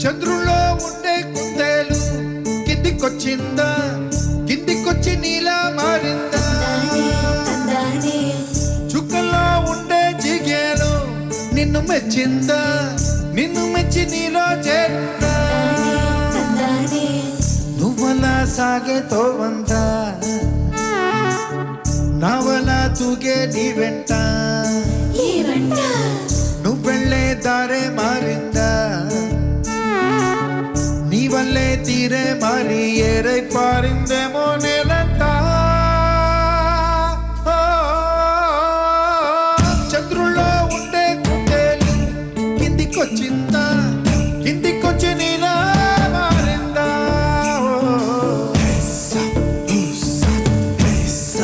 చంద్రుల్లో ఉండే కుందేలు కిందికొచ్చిందా, కిందికొచ్చి నీలా మారిందా? చుక్కల్లో ఉండే జిగేలు నిన్ను మెచ్చిందా, నిన్ను మెచ్చి నీలో చేరిందా? నువ్వలా సాగే తోవంతా, నావలా తూగే నీ వెంట, నువ్వెళ్ళే దారే మారిందా? నీ వల్లే తీరే మారి ఏరై పారిందేమోనే.